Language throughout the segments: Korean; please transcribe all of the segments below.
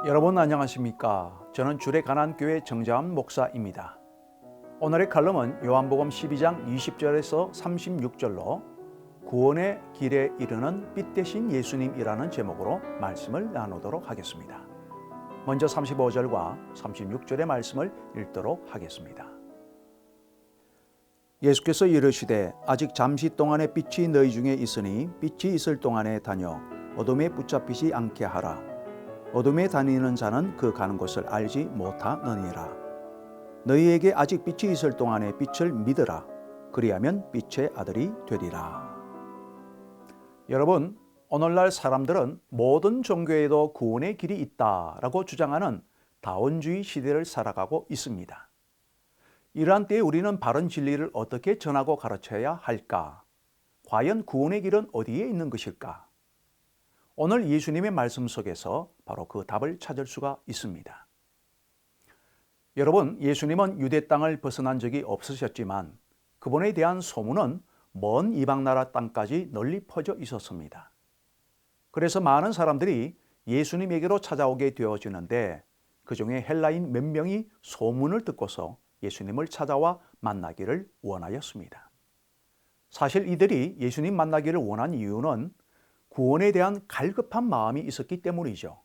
여러분 안녕하십니까? 저는 주례 가난교회 정자암 목사입니다. 오늘의 칼럼은 요한복음 12장 20절에서 36절로 구원의 길에 이르는 빛 대신 예수님이라는 제목으로 말씀을 나누도록 하겠습니다. 먼저 35절과 36절의 말씀을 읽도록 하겠습니다. 예수께서 이르시되 아직 잠시 동안의 빛이 너희 중에 있으니 빛이 있을 동안에 다녀 어둠에 붙잡히지 않게 하라. 어둠에 다니는 자는 그 가는 곳을 알지 못하느니라. 너희에게 아직 빛이 있을 동안에 빛을 믿으라. 그리하면 빛의 아들이 되리라. 여러분, 오늘날 사람들은 모든 종교에도 구원의 길이 있다라고 주장하는 다원주의 시대를 살아가고 있습니다. 이러한 때에 우리는 바른 진리를 어떻게 전하고 가르쳐야 할까? 과연 구원의 길은 어디에 있는 것일까? 오늘 예수님의 말씀 속에서 바로 그 답을 찾을 수가 있습니다. 여러분, 예수님은 유대 땅을 벗어난 적이 없으셨지만 그분에 대한 소문은 먼 이방 나라 땅까지 널리 퍼져 있었습니다. 그래서 많은 사람들이 예수님에게로 찾아오게 되어지는데 그중에 헬라인 몇 명이 소문을 듣고서 예수님을 찾아와 만나기를 원하였습니다. 사실 이들이 예수님 만나기를 원한 이유는 구원에 대한 갈급한 마음이 있었기 때문이죠.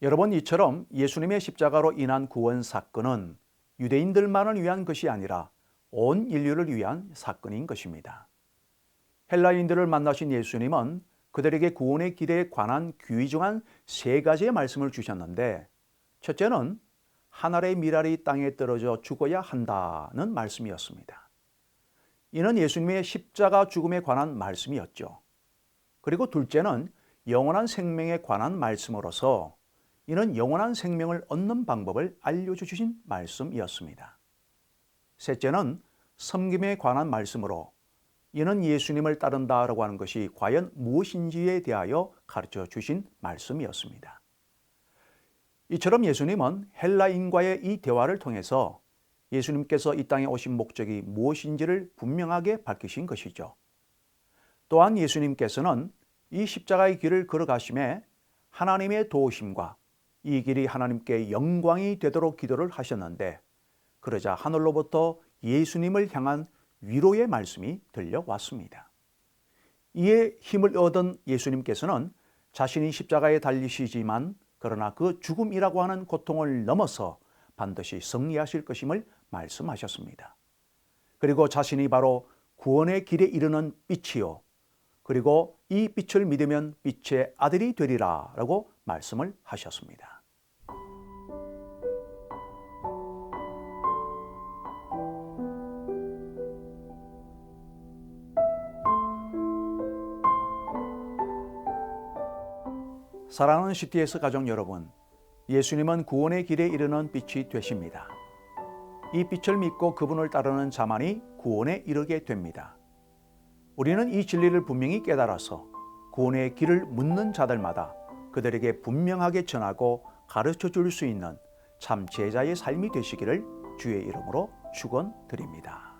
여러분, 이처럼 예수님의 십자가로 인한 구원 사건은 유대인들만을 위한 것이 아니라 온 인류를 위한 사건인 것입니다. 헬라인들을 만나신 예수님은 그들에게 구원의 길에 관한 귀중한 세 가지의 말씀을 주셨는데, 첫째는 한 알의 밀알이 땅에 떨어져 죽어야 한다는 말씀이었습니다. 이는 예수님의 십자가 죽음에 관한 말씀이었죠. 그리고 둘째는 영원한 생명에 관한 말씀으로서 이는 영원한 생명을 얻는 방법을 알려주신 말씀이었습니다. 셋째는 섬김에 관한 말씀으로 이는 예수님을 따른다라고 하는 것이 과연 무엇인지에 대하여 가르쳐 주신 말씀이었습니다. 이처럼 예수님은 헬라인과의 이 대화를 통해서 예수님께서 이 땅에 오신 목적이 무엇인지를 분명하게 밝히신 것이죠. 또한 예수님께서는 이 십자가의 길을 걸어가심에 하나님의 도우심과 이 길이 하나님께 영광이 되도록 기도를 하셨는데, 그러자 하늘로부터 예수님을 향한 위로의 말씀이 들려왔습니다. 이에 힘을 얻은 예수님께서는 자신이 십자가에 달리시지만 그러나 그 죽음이라고 하는 고통을 넘어서 반드시 승리하실 것임을 말씀하셨습니다. 그리고 자신이 바로 구원의 길에 이르는 빛이요, 그리고 이 빛을 믿으면 빛의 아들이 되리라 라고 말씀을 하셨습니다. 사랑하는 CTS 가족 여러분, 예수님은 구원의 길에 이르는 빛이 되십니다. 이 빛을 믿고 그분을 따르는 자만이 구원에 이르게 됩니다. 우리는 이 진리를 분명히 깨달아서 구원의 길을 묻는 자들마다 그들에게 분명하게 전하고 가르쳐 줄 수 있는 참 제자의 삶이 되시기를 주의 이름으로 축원드립니다.